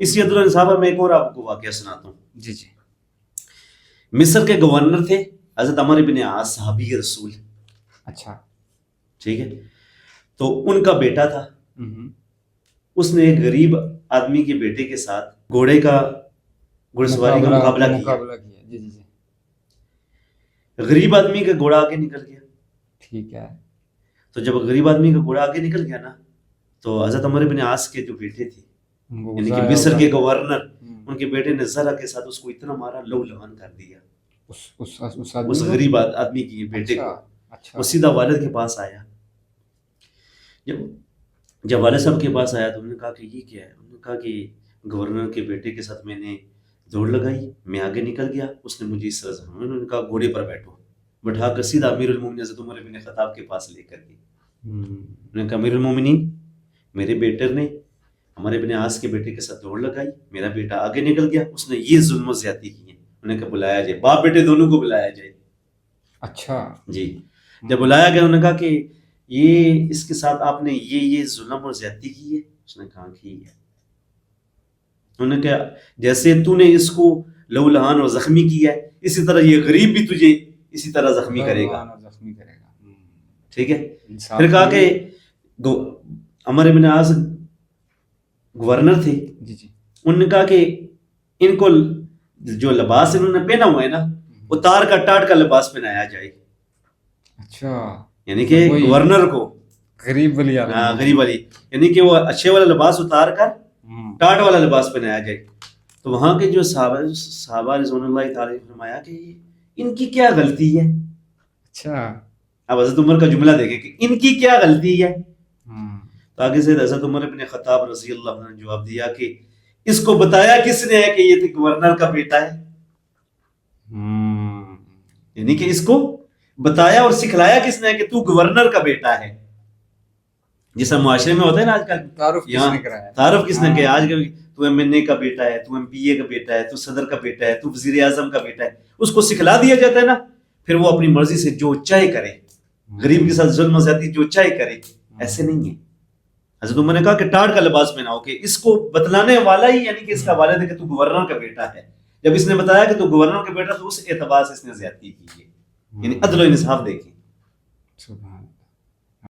اسی عدل و انصاف میں ایک اور آپ کو واقعہ سناتا ہوں. جی جی. مصر کے گورنر تھے حضرت عمر بن عاص صحابی رسول. اچھا. ٹھیک ہے. تو ان کا بیٹا تھا، ہوں. اس نے ایک غریب آدمی کے بیٹے کے ساتھ گھوڑے کا گھڑ سواری کا مقابلہ کیا. جی جی جی. غریب آدمی کا گھوڑا آگے نکل گیا. ٹھیک ہے. تو جب غریب آدمی کا گھوڑا آگے نکل گیا نا، تو حضرت عمر بن عاص کے جو بیٹے تھے یعنی کہ مصر کے گورنر، ان کے بیٹے نے ذرا کے ساتھ اس کو اتنا مارا، لو لہان کر دیا اس غریب آدمی کی بیٹے کو. وہ سیدھا والد کے پاس آیا. جب والد صاحب کے پاس آیا تو انہوں نے کہا کہ یہ کیا ہے؟ انہوں نے کہا کہ گورنر کے بیٹے کے ساتھ میں نے دوڑ لگائی، میں آگے نکل گیا، اس نے مجھے اس طرح سے. انہوں نے کہا گھوڑے پر بیٹھو، بٹھا کر سیدھا امیر المومنین حضرت عمر بن خطاب کے پاس لے کر گئی. انہوں نے کہا امیر المومنین، میرے بیٹے نے ہمارے ابن عاص کے بیٹے کے ساتھ دوڑ لگائی، میرا بیٹا آگے نکل گیا، اس نے یہ ظلم و زیادتی کی ہے. انہوں نے کہا بلایا جائے، باپ بیٹے دونوں کو بلایا جائے. اچھا جی. جب بلایا گیا انہوں نے کہا کہ یہ اس کے ساتھ آپ نے یہ ظلم اور زیادتی کی ہے. اس نے کہا کی ہے. انہوں نے کہا جیسے تو نے اس کو لو لہان اور زخمی کیا ہے، اسی طرح یہ غریب بھی تجھے اسی طرح زخمی کرے گا. ٹھیک ہے. پھر کہا کہ عمر بن عاص گورنر تھے، انہوں نے کہا کہ ان کو جو لباس انہوں نے پہنا ہوا ہے نا، وہ تار کا ٹاٹ کا لباس پہنایا جائے. اچھا. یعنی کہ گورنر کو غریب والی غریب والی یعنی کہ وہ اچھے والا لباس اتار کر ٹاٹ والا لباس پہنایا جائے. تو وہاں کے جو صحابہ رضوان اللہ تعالی فرمایا کہ ان کی کیا غلطی ہے. اچھا. اب حضرت عمر کا جملہ دیکھیں کہ ان کی کیا غلطی ہے. تو آگے سے حضرت عمر بن خطاب رضی اللہ عنہ نے جواب دیا کہ اس کو بتایا کس نے ہے کہ یہ گورنر کا بیٹا ہے. یعنی کہ اس کو بتایا اور سکھلایا کس نے کہ تو گورنر کا بیٹا ہے. جیسا معاشرے میں ہوتا ہے نا آج کل، تعارف کس نے کیا؟ آج کل تو ایم این اے کا بیٹا ہے، تو ایم پی اے کا بیٹا ہے، تو صدر کا بیٹا ہے، تو وزیر اعظم کا بیٹا ہے. اس کو سکھلا دیا جاتا ہے نا، پھر وہ اپنی مرضی سے جو چاہے کرے، غریب کے ساتھ ظلم و زیادتی جو چاہے کرے. ایسے نہیں ہے. حضرت عمر نے کہا کہ ٹاٹ کا لباس پہناؤ، کہ اس کو بتلانے والا ہی یعنی کہ اس کا والد ہے کہ تو گورنر کا بیٹا ہے. جب اس نے بتایا کہ تو گورنر کا بیٹا، تو اس اعتبار سے اس نے زیادتی کی ہے. یعنی عدل و انصاف دیکھیں.